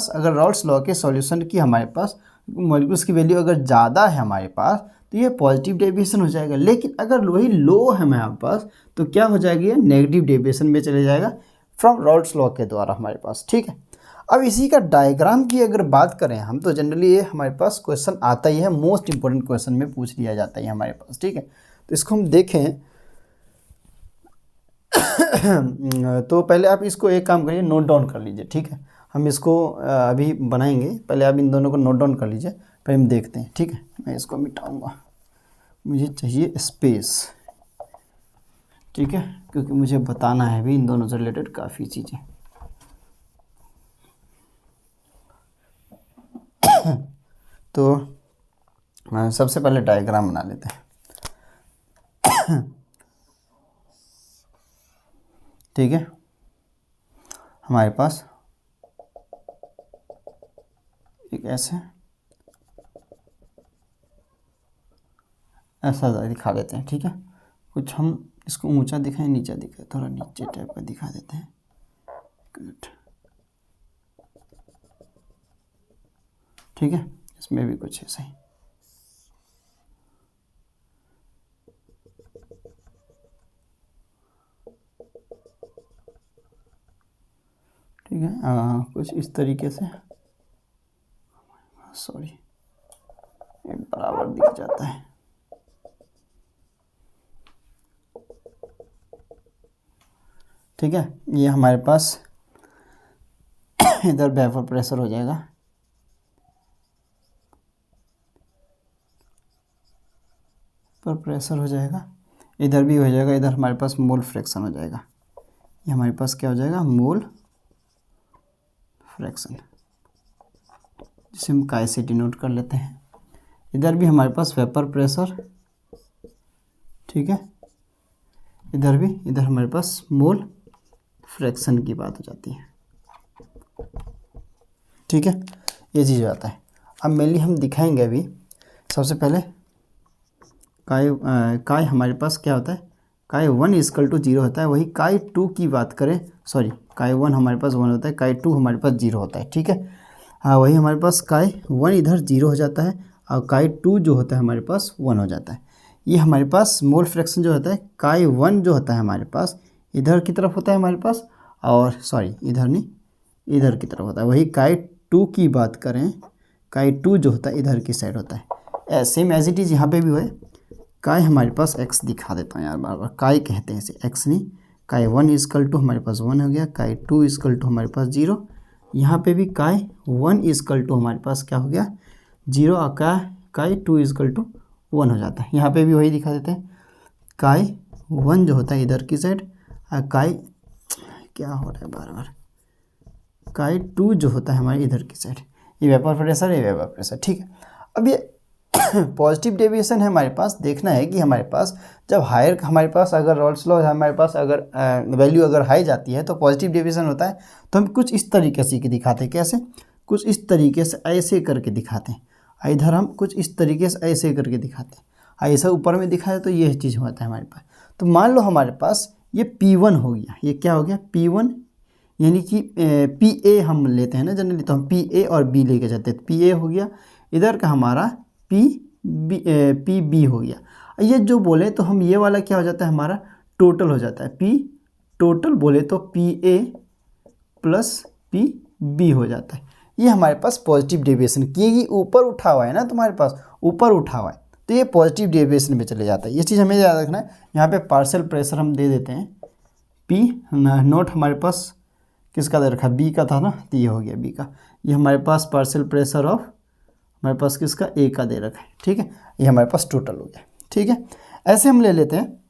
अगर रॉल्स लॉ के सॉल्यूशन की हमारे पास मॉलिक्यूल्स की वैल्यू अगर ज़्यादा है हमारे पास तो ये पॉजिटिव डेविएशन हो जाएगा। लेकिन अगर वही लो है हमारे पास तो क्या हो जाएगी, ये नेगेटिव डेविएशन में चले जाएगा फ्रॉम रॉल्स लॉ के द्वारा हमारे पास, ठीक है। अब इसी का डायग्राम की अगर बात करें हम, तो जनरली ये हमारे पास क्वेश्चन आता ही है, मोस्ट इंपॉर्टेंट क्वेश्चन में पूछ लिया जाता है हमारे पास, ठीक है। तो इसको हम देखें तो पहले आप इसको एक काम करिए, नोट डाउन कर लीजिए, ठीक है। हम इसको अभी बनाएंगे, पहले आप इन दोनों को नोट डाउन कर लीजिए, फिर हम देखते हैं, ठीक है। मैं इसको मिटाऊंगा, मुझे चाहिए स्पेस, ठीक है, क्योंकि मुझे बताना है भी इन दोनों से रिलेटेड काफ़ी चीज़ें। तो सबसे पहले डायग्राम बना लेते हैं, ठीक है। हमारे पास एक ऐसे ऐसा दिखा देते हैं, ठीक है। कुछ हम इसको ऊंचा दिखाएं, नीचा दिखाएं, थोड़ा नीचे टाइप का दिखा देते हैं। गुड, ठीक है। इसमें भी कुछ ऐसा ही, ठीक है। कुछ इस तरीके से, सॉरी, एक बराबर दिख जाता है। ठीक है, ये हमारे पास इधर वेपर प्रेशर हो जाएगा, पर प्रेशर हो जाएगा, इधर भी हो जाएगा, इधर हमारे पास मोल फ्रैक्शन हो जाएगा। ये हमारे पास क्या हो जाएगा, मोल फ्रैक्शन, जिसे हम काय से डिनोट कर लेते हैं। इधर भी हमारे पास वेपर प्रेशर, ठीक है। इधर भी, इधर हमारे पास मोल फ्रैक्शन की बात हो जाती है, ठीक है। ये चीज़ हो जाता है। अब मेनली हम दिखाएंगे अभी, सबसे पहले काय हमारे पास क्या होता है, काय 1 इक्वल टू 0 होता है। वही काय 2 की बात करें, सॉरी, काय 1 हमारे पास 1 होता है, काय 2 हमारे पास 0 होता है, ठीक है। हाँ, वही हमारे पास काय 1 इधर 0 हो जाता है और काय 2 जो होता है हमारे पास 1 हो जाता है। ये हमारे पास मोल फ्रैक्शन जो होता है, काय 1 जो होता है हमारे पास इधर की तरफ होता है हमारे पास, और सॉरी इधर नहीं, इधर की तरफ होता है। वही काय 2 की बात करें, काय 2 जो होता है इधर की साइड होता है। सेम एज इट इज़ यहाँ पे भी हुआ है। काय हमारे पास x दिखा देता हूँ यार, बार बार काय कहते हैं इसे, x नहीं। काय 1 इक्वल टू हमारे पास 1 हो गया, काय 2 इक्वल टू हमारे पास 0। यहाँ पे भी काय 1 इक्वल टू हमारे पास क्या हो गया, 0, और काय 2 इक्वल टू 1 हो जाता है। यहाँ पे भी वही दिखा देते हैं, काय 1 जो होता है इधर की साइड, और काय, क्या हो रहा है बार बार, काय 2 जो होता है हमारे इधर की साइड। ये वेपर प्रेशर, ये वेपर प्रेशर, ठीक है। अब ये पॉजिटिव डेविएशन है हमारे पास। देखना है कि हमारे पास जब हायर, हमारे पास अगर रॉल्स लॉ हमारे पास अगर वैल्यू अगर हाई जाती है तो पॉजिटिव डेविएशन होता है। तो हम कुछ इस तरीके से दिखाते हैं, कैसे, कुछ इस तरीके से ऐसे करके दिखाते हैं। इधर हम कुछ इस तरीके से ऐसे करके दिखाते हैं, ऐसा ऊपर में दिखाए तो ये चीज़ होता है हमारे पास। तो मान लो हमारे पास ये P1 हो गया, ये क्या हो गया, P1, यानी कि PA हम लेते हैं ना जनरली, तो हम PA और B लेके जाते हैं। PA हो गया, इधर का हमारा PB हो गया। ये जो बोले तो हम ये वाला क्या हो जाता है, हमारा टोटल हो जाता है। P टोटल बोले तो PA प्लस PB हो जाता है। ये हमारे पास पॉजिटिव डेविएशन, क्योंकि ऊपर उठा हुआ है ना, तुम्हारे पास ऊपर उठा हुआ है तो ये पॉजिटिव डेविएशन में चले जाता है। ये चीज़ हमें याद रखना है। यहाँ पे पार्शियल प्रेशर हम दे देते हैं, P नोट हमारे पास किसका दे रखा, B का था ना, तो ये हो गया B का। ये हमारे पास पार्शियल प्रेशर ऑफ हमारे पास किसका, A का दे रखा है, ठीक है। ये हमारे पास टोटल हो गया, ठीक है। ऐसे हम ले लेते हैं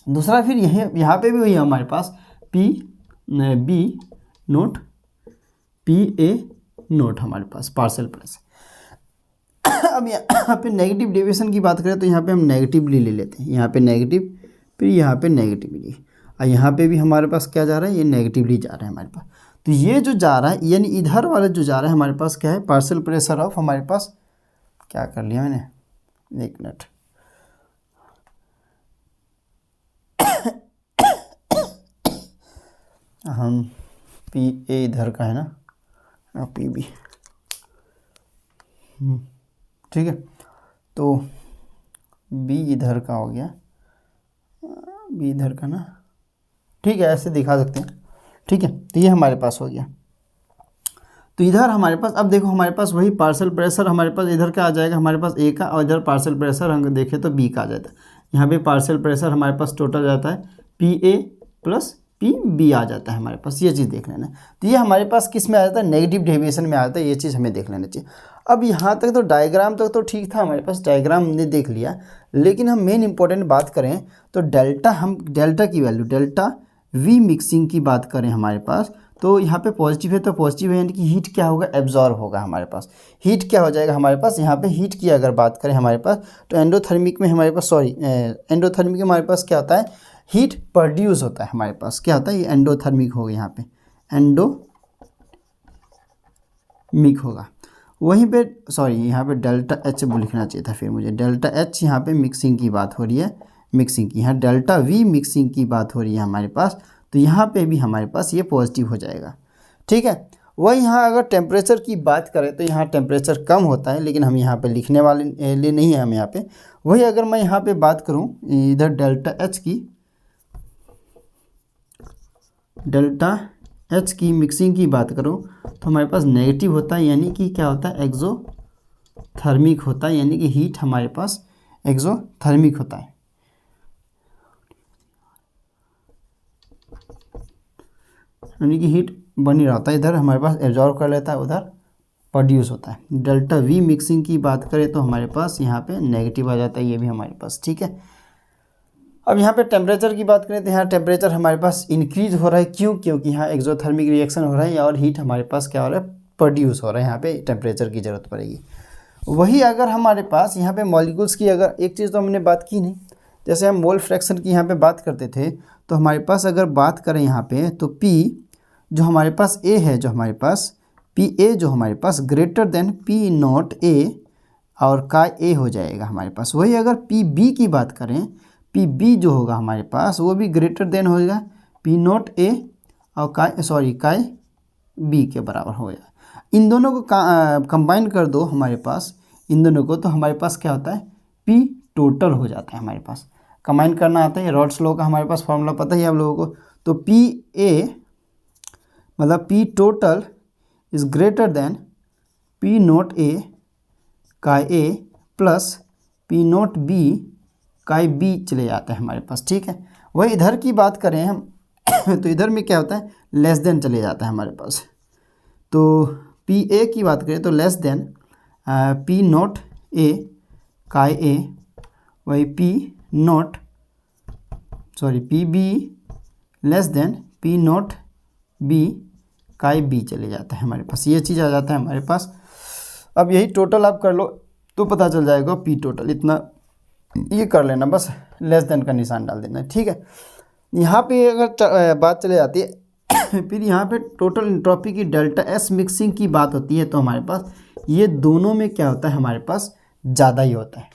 दूसरा। फिर यहाँ पे भी वही हमारे पास PB नोट PA नोट हमारे पास पार्शियल प्रेशर। अब यहाँ पे नेगेटिव डेविएशन की बात करें तो यहाँ पे हम नेगेटिवली ले लेते हैं, यहाँ पे नेगेटिव, फिर यहाँ पे नेगेटिवली, और यहाँ पे भी हमारे पास क्या जा रहा है, ये नेगेटिवली जा रहा है हमारे पास। तो ये जो जा रहा है, यानी इधर वाला जो जा रहा है हमारे पास क्या है, पार्शियल प्रेशर ऑफ हमारे पास, क्या कर लिया मैंने, एक मिनट, हम PA इधर का है ना, PB, ठीक है। तो B इधर का हो गया, B इधर का ना, ठीक है, ऐसे दिखा सकते हैं, ठीक है। तो ये हमारे पास हो गया। तो इधर हमारे पास, अब देखो हमारे पास वही पार्शियल प्रेशर हमारे पास इधर का आ जाएगा हमारे पास A का, और इधर पार्शियल प्रेशर हम देखें तो B का आ जाता है। यहाँ पे पार्शियल प्रेशर हमारे पास टोटल जाता है PA प्लस PB आ जाता है हमारे पास। ये चीज़ देख लेना। तो ये हमारे पास किस में आ जाता है, नेगेटिव डेविएशन में आ जाता है। ये चीज़ हमें देख लेना चाहिए। अब यहाँ तक तो डायग्राम तक तो ठीक था, हमारे पास डायग्राम हमने देख लिया, लेकिन हम मेन इंपॉर्टेंट बात करें तो डेल्टा, हम डेल्टा की वैल्यू, डेल्टा V मिक्सिंग की बात करें हमारे पास, तो यहाँ पे पॉजिटिव है तो पॉजिटिव है, यानी कि हीट क्या होगा, एब्जॉर्ब होगा हमारे पास। हीट क्या हो जाएगा हमारे पास, यहाँ पे हीट की अगर बात करें हमारे पास तो एंडोथर्मिक में हमारे पास, सॉरी एंडोथर्मिक में हमारे पास क्या होता है, हीट प्रोड्यूस होता है हमारे पास, क्या होता है, ये एंडोथर्मिक होगा, यहाँ पे एंडोमिक होगा। वहीं पे सॉरी यहाँ पे डेल्टा एच लिखना चाहिए था फिर मुझे, डेल्टा एच यहाँ पे मिक्सिंग की बात हो रही है, मिक्सिंग की, यहाँ डेल्टा वी मिक्सिंग की बात हो रही है हमारे पास, तो यहाँ पे भी हमारे पास ये पॉजिटिव हो जाएगा। ठीक है, वही यहाँ अगर टेम्परेचर की बात करें तो यहाँ टेम्परेचर कम होता है, लेकिन हम यहाँ पे लिखने वाले लिए नहीं है हम यहाँ पे। वही अगर मैं यहाँ पे बात करूँ इधर डेल्टा एच की मिक्सिंग की बात करूँ तो हमारे पास नेगेटिव होता है, यानी कि क्या होता है, एक्सोथर्मिक होता है, यानी कि हीट हमारे पास एक्सोथर्मिक होता है। यानी कि हीट बनी रहता है, इधर हमारे पास एब्जॉर्व कर लेता है, उधर प्रोड्यूस होता है। डेल्टा वी मिक्सिंग की बात करें तो हमारे पास यहाँ पे नेगेटिव आ जाता है, ये भी हमारे पास। ठीक है, अब यहाँ पे टेम्परेचर की बात करें तो यहाँ टेम्परेचर हमारे पास इंक्रीज हो रहा है, क्यों? क्योंकि यहाँ एक्सोथर्मिक रिएक्शन हो रहा है और हीट हमारे पास क्या हो रहा है, प्रोड्यूस हो रहा है, यहाँ पे टेम्परेचर की ज़रूरत पड़ेगी। वही अगर हमारे पास यहाँ पे मॉलिक्यूल्स की, अगर एक चीज़ तो हमने बात की नहीं, जैसे हम मोल फ्रैक्शन की यहाँ पे बात करते थे, तो हमारे पास अगर बात करें यहाँ पे तो P जो हमारे पास A है, जो हमारे पास PA जो हमारे पास greater than P not A और का A हो जाएगा हमारे पास। वही अगर PB की बात करें, PB जो होगा हमारे पास वो भी ग्रेटर देन होगा P नॉट A और का B के बराबर हो जाएगा। इन दोनों को कंबाइन कर दो हमारे पास, इन दोनों को, तो हमारे पास क्या होता है, P टोटल हो जाता है हमारे पास। कंबाइन करना आता है, रॉड्स लॉ का हमारे पास फॉर्मूला पता ही है आप लोगों को। तो PA मतलब P total is greater than P not A का A plus P not B का B चले जाता है हमारे पास। ठीक है, वही इधर की बात करें हम तो इधर में क्या होता है, लेस देन चले जाता है हमारे पास। तो PA की बात करें तो less than P not A का A, वही PB less than P not B का B चले जाता है हमारे पास, ये चीज़ आ जाता है हमारे पास। अब यही टोटल आप कर लो तो पता चल जाएगा P टोटल, इतना ये कर लेना, बस लेस देन का निशान डाल देना। ठीक है, यहाँ पे अगर बात चले जाती है फिर यहाँ पे टोटल एंट्रोपी की डेल्टा S मिक्सिंग की बात होती है, तो हमारे पास ये दोनों में क्या होता है, हमारे पास ज़्यादा ही होता है।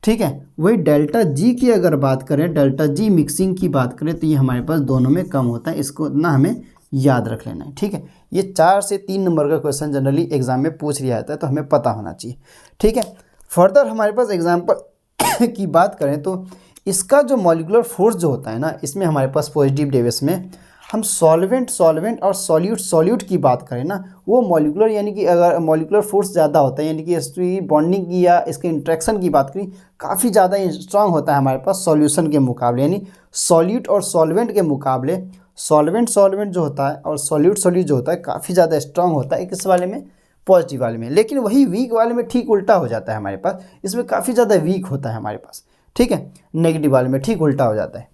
ठीक है, वही डेल्टा G की अगर बात करें, डेल्टा G मिक्सिंग की बात करें तो ये हमारे पास दोनों में कम होता है, इसको इतना हमें याद रख लेना है। ठीक है, ये 4 से 3 नंबर का क्वेश्चन जनरली एग्जाम में पूछ लिया जाता है, तो हमें पता होना चाहिए। ठीक है, फर्दर हमारे पास एग्जाम्पल की बात करें तो इसका जो मॉलिक्यूलर फोर्स जो होता है ना, इसमें हमारे पास पॉजिटिव डेविस में हम सॉल्वेंट और सॉल्यूट की बात करें ना, वो मॉलिक्यूलर, यानी कि अगर मॉलिक्यूलर फोर्स ज़्यादा होता है, यानी कि इसकी बॉन्डिंग की या इसके इंट्रैक्शन की बात करें, काफ़ी ज़्यादा स्ट्रांग होता है हमारे पास सॉल्यूशन के मुकाबले, यानी सॉल्यूट और सॉल्वेंट के मुकाबले सॉल्वेंट जो होता है और सॉल्यूट जो होता है काफ़ी ज़्यादा स्ट्रांग होता है किस वाले में, पॉजिटिव वाले में। लेकिन वही वीक वाले में ठीक उल्टा हो जाता है हमारे पास, इसमें काफ़ी ज़्यादा वीक होता है हमारे पास। ठीक है, नेगेटिव वाले में ठीक उल्टा हो जाता है,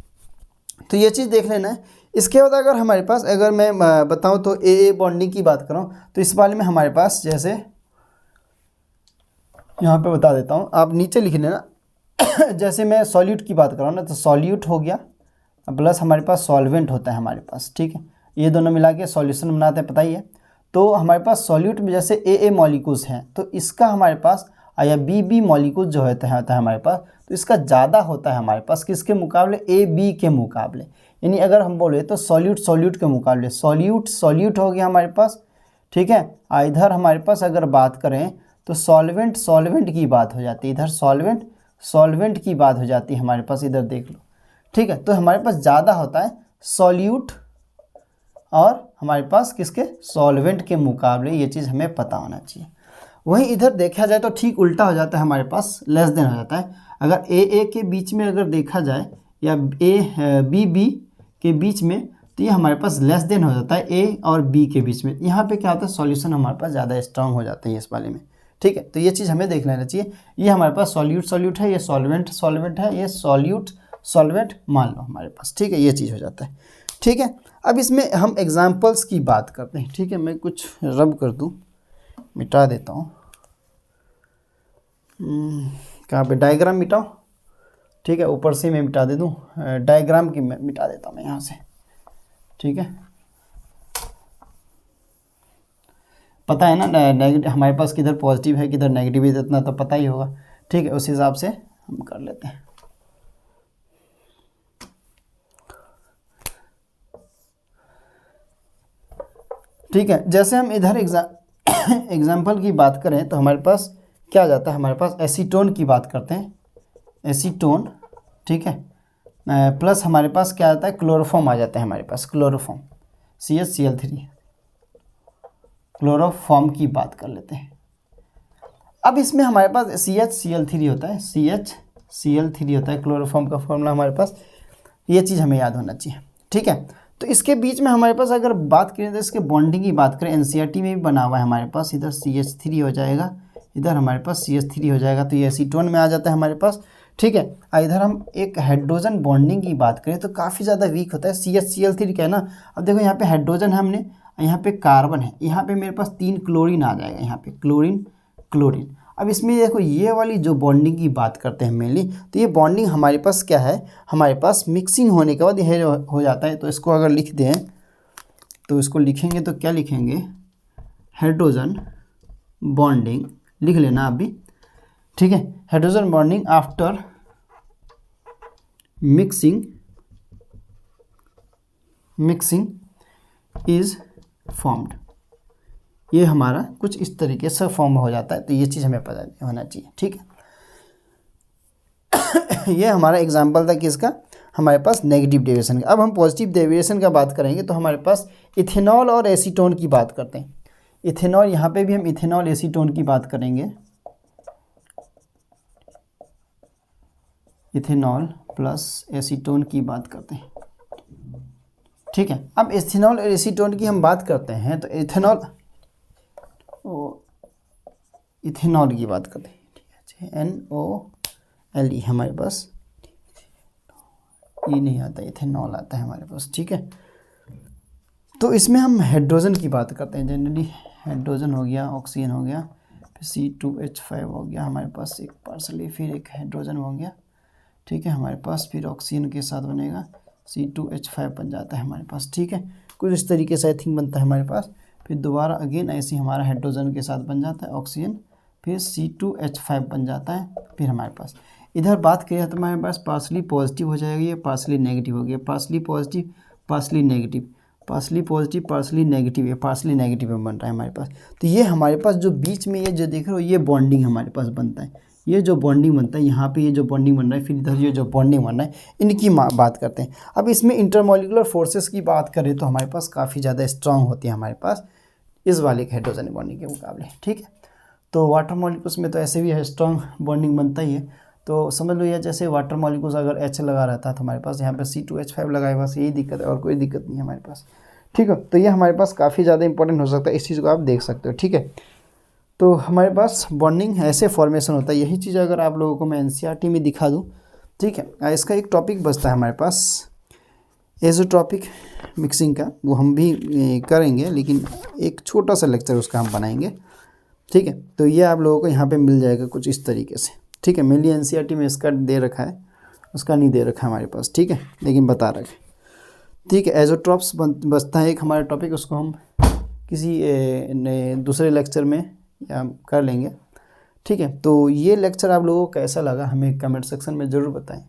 तो ये चीज़ देख लेना है। इसके बाद अगर हमारे पास, अगर मैं बताऊं तो AA बॉन्डिंग की बात करूं तो इस वाले में हमारे पास, जैसे यहाँ पे बता देता हूं, आप नीचे लिख लेना जैसे मैं सॉल्यूट की बात कर रहा हूँ ना, तो सॉल्यूट हो गया प्लस हमारे पास सॉल्वेंट होता है हमारे पास। ठीक है, ये दोनों मिला के सॉल्यूशन बनाते हैं, पता ही है। तो हमारे पास सॉल्यूट में जैसे AA मॉलिक्यूल्स हैं, तो इसका हमारे पास या BB मॉलिक्यूल जो होता है हमारे पास, तो इसका ज़्यादा होता है हमारे पास किसके मुकाबले, AB के मुकाबले। यानी अगर हम बोले तो सॉल्यूट के मुकाबले सॉल्यूट हो गया हमारे पास। ठीक है, इधर हमारे पास अगर बात करें तो सॉल्वेंट की बात हो जाती है, इधर सॉल्वेंट की बात हो जाती है हमारे पास, इधर देख लो। ठीक है, तो हमारे पास ज़्यादा होता है सॉल्यूट और हमारे पास किसके, सॉल्वेंट के मुकाबले, ये चीज़ हमें पता होना चाहिए। वहीं इधर देखा जाए तो ठीक उल्टा हो जाता है हमारे पास, लेस देन हो जाता है। अगर AA के बीच में अगर देखा जाए या BB के बीच में, तो ये हमारे पास लेस देन हो जाता है A और B के बीच में। यहाँ पे क्या होता है, सॉल्यूशन हमारे पास ज़्यादा स्ट्रांग हो जाते हैं इस वाले में। ठीक है, तो ये चीज़ हमें देख लेना चाहिए। ये हमारे पास सॉल्यूट है, ये सॉल्वेंट है, ये सॉल्वेंट मान लो हमारे पास। ठीक है, ये चीज़ हो जाता है। ठीक है, अब इसमें हम एग्जाम्पल्स की बात करते हैं। ठीक है, मैं कुछ रब कर दूँ, मिटा देता हूँ, कहाँ पे, डायग्राम मिटाओ। ठीक है, ऊपर से मैं मिटा दे दूँ, डायग्राम की मैं मिटा देता हूँ मैं यहाँ से। ठीक है, पता है ना, नेगेटिव हमारे पास किधर पॉजिटिव है किधर नेगेटिव है, इतना तो पता ही होगा। ठीक है, उस हिसाब से हम कर लेते हैं। ठीक है, जैसे हम इधर एग्जाम्पल की बात करें तो हमारे पास क्या आ जाता है, हमारे पास एसीटोन की बात करते हैं, एसीटोन। ठीक है, प्लस हमारे पास क्या आता है, क्लोरोफॉर्म आ जाता है हमारे पास, क्लोरोफॉर्म CHCl3, क्लोरोफॉर्म की बात कर लेते हैं। अब इसमें हमारे पास CHCl3 होता है, CHCl3 होता है क्लोरोफॉर्म का फॉर्मूला हमारे पास, ये चीज़ हमें याद होना चाहिए। ठीक है, तो इसके बीच में हमारे पास अगर बात करें तो इसके बॉन्डिंग की बात करें, NCERT में भी बना हुआ है हमारे पास, इधर CH3 हो जाएगा, इधर हमारे पास CH3 हो जाएगा, तो ये एसीटोन में आ जाता है हमारे पास। ठीक है, इधर हम एक हाइड्रोजन बॉन्डिंग की बात करें तो काफ़ी ज़्यादा वीक होता है, CHCl3 का है ना। अब देखो यहाँ पे हाइड्रोजन है हमने, यहाँ पे कार्बन है, यहाँ पे मेरे पास 3 क्लोरीन आ जाएगा, यहाँ पे क्लोरीन क्लोरीन। अब इसमें देखो ये वाली जो बॉन्डिंग की बात करते हैं मेनली, तो ये बॉन्डिंग हमारे पास क्या है, हमारे पास मिक्सिंग होने के बाद ये हो जाता है। तो इसको अगर लिख दें तो इसको लिखेंगे तो क्या लिखेंगे, हाइड्रोजन बॉन्डिंग लिख लेना आप भी। ठीक है, hydrogen bonding after mixing is formed, ये हमारा कुछ इस तरीके से फॉर्म हो जाता है। तो ये चीज़ हमें पता होना चाहिए। ठीक है, ये हमारा एग्जाम्पल था किसका, हमारे पास नेगेटिव डेविएशन का। अब हम पॉजिटिव डेविएशन का बात करेंगे तो हमारे पास इथेनॉल और एसीटोन की बात करते हैं। इथेनॉल, यहाँ पे भी हम इथेनॉल एसीटोन की बात करेंगे, इथेनॉल प्लस एसीटोन की बात करते हैं। ठीक है, अब इथेनॉल और एसीटोन की हम बात करते हैं तो इथेनॉल की बात करते हैं। ठीक है, NOLE हमारे पास, ये नहीं आता, इथेनॉल आता है हमारे पास। ठीक है, तो इसमें हम हाइड्रोजन की बात करते हैं जनरली, हाइड्रोजन हो गया, ऑक्सीजन हो गया, फिर C2H5 हो गया हमारे पास एक पार्सली, फिर एक हाइड्रोजन हो गया। ठीक है, हमारे पास फिर ऑक्सीजन के साथ बनेगा C2H5 बन जाता है हमारे पास। ठीक है, कुछ इस तरीके से आई थिंक बनता है हमारे पास। फिर दोबारा अगेन ऐसे हमारा हाइड्रोजन के साथ बन जाता है ऑक्सीजन, फिर C2H5 बन जाता है। फिर हमारे पास इधर बात करें तो हमारे पास पार्सली पॉजिटिव हो जाएगी, ये पार्सली नेगेटिव हो गया, partially positive partially negative, partially positive partially negative, ये पार्सली नेगेटिव में बन रहा है हमारे पास। तो ये हमारे पास जो बीच में ये जो देख रहे हो ये बॉन्डिंग हमारे पास बनता है, ये जो बॉन्डिंग बनता है यहाँ पे, ये जो बॉन्डिंग बन रहा है, फिर इधर ये जो बॉन्डिंग बन रहा है, इनकी बात करते हैं। अब इसमें इंटरमोलिकुलर फोर्सेस की बात करें तो हमारे पास काफ़ी ज़्यादा स्ट्रांग होती है हमारे पास इस वाले हाइड्रोजन बॉन्डिंग के मुकाबले। ठीक है, तो वाटर मॉलिक्यूल्स में तो ऐसे भी है स्ट्रांग बॉन्डिंग बनता ही है। तो समझ लो ये जैसे वाटर मॉलिक्यूल्स अगर H लगा रहता है तो हमारे पास यहाँ पे C2H5 लगाए, बस यही दिक्कत है और कोई दिक्कत नहीं है हमारे पास। ठीक है, तो ये हमारे पास काफ़ी ज़्यादा इंपॉर्टेंट हो सकता है, इस चीज़ को आप देख सकते हो। ठीक है, तो हमारे पास बॉन्डिंग ऐसे फॉर्मेशन होता है, यही चीज़ अगर आप लोगों को मैं NCERT में दिखा दूँ। ठीक है, इसका एक टॉपिक बचता है हमारे पास एज़ोट्रॉपिक मिक्सिंग का, वो हम भी करेंगे, लेकिन एक छोटा सा लेक्चर उसका हम बनाएंगे। ठीक है, तो ये आप लोगों को यहाँ पे मिल जाएगा कुछ इस तरीके से। ठीक है, मेनली NCERT में इसका दे रखा है, उसका नहीं दे रखा है हमारे पास। ठीक है, लेकिन बता रखा है। ठीक है, एज़ोट्रॉप्स बचता है एक हमारा टॉपिक, उसको हम किसी दूसरे लेक्चर में या कर लेंगे। ठीक है, तो ये लेक्चर आप लोगों को कैसा लगा हमें कमेंट सेक्शन में ज़रूर बताएं,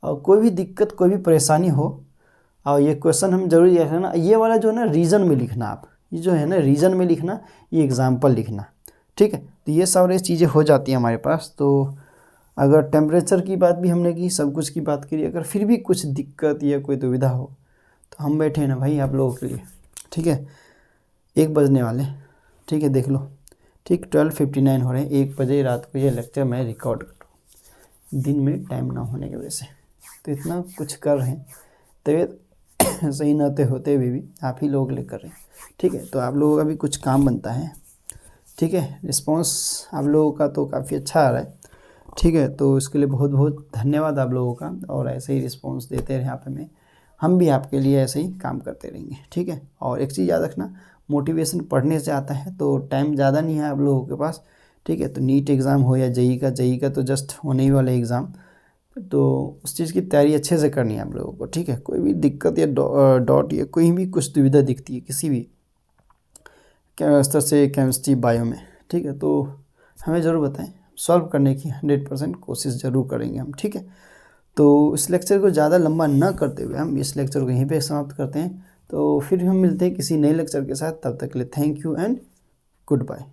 और कोई भी दिक्कत कोई भी परेशानी हो और ये क्वेश्चन हम जरूर ये है ना, ये वाला जो है ना रीज़न में लिखना, आप ये जो है ना रीज़न में लिखना, ये एग्जाम्पल लिखना। ठीक है, तो ये सारी चीज़ें हो जाती हैं हमारे पास। तो अगर टेम्परेचर की बात भी हमने की, सब कुछ की बात करी, अगर फिर भी कुछ दिक्कत या कोई दुविधा हो तो हम बैठे हैं ना भाई आप लोगों के लिए। ठीक है, 1 बजने वाले, ठीक है देख लो, ठीक 12:59 हो रहे हैं, 1 बजे रात को ये लेक्चर मैं रिकॉर्ड कर रहा हूँ, दिन में टाइम ना होने की वजह से। तो इतना कुछ कर रहे हैं, तबीयत सही न होते हुए भी आप ही लोग ले कर रहे हैं। ठीक है, तो आप लोगों का भी कुछ काम बनता है। ठीक है, रिस्पांस आप लोगों का तो काफ़ी अच्छा आ रहा है। ठीक है, तो इसके लिए बहुत बहुत धन्यवाद आप लोगों का, और ऐसे ही रिस्पांस देते रहे आप हमें, हम भी आपके लिए ऐसे ही काम करते रहेंगे। ठीक है, और एक चीज़ याद रखना, मोटिवेशन पढ़ने से आता है, तो टाइम ज़्यादा नहीं है आप लोगों के पास। ठीक है, तो नीट एग्ज़ाम हो या जेईई का तो जस्ट होने ही वाला एग्ज़ाम, तो उस चीज़ की तैयारी अच्छे से करनी है आप लोगों को। ठीक है, कोई भी दिक्कत या डॉट या कोई भी कुछ दुविधा दिखती है स्तर से केमिस्ट्री बायो में, ठीक है। तो हमें ज़रूर बताएं, सॉल्व करने की 100% कोशिश ज़रूर करेंगे हम, ठीक है। तो इस लेक्चर को ज़्यादा लंबा ना करते हुए हम इस लेक्चर को यहीं पे समाप्त करते हैं। तो फिर हम मिलते हैं किसी नए लेक्चर के साथ, तब तक के लिए thank you and good bye.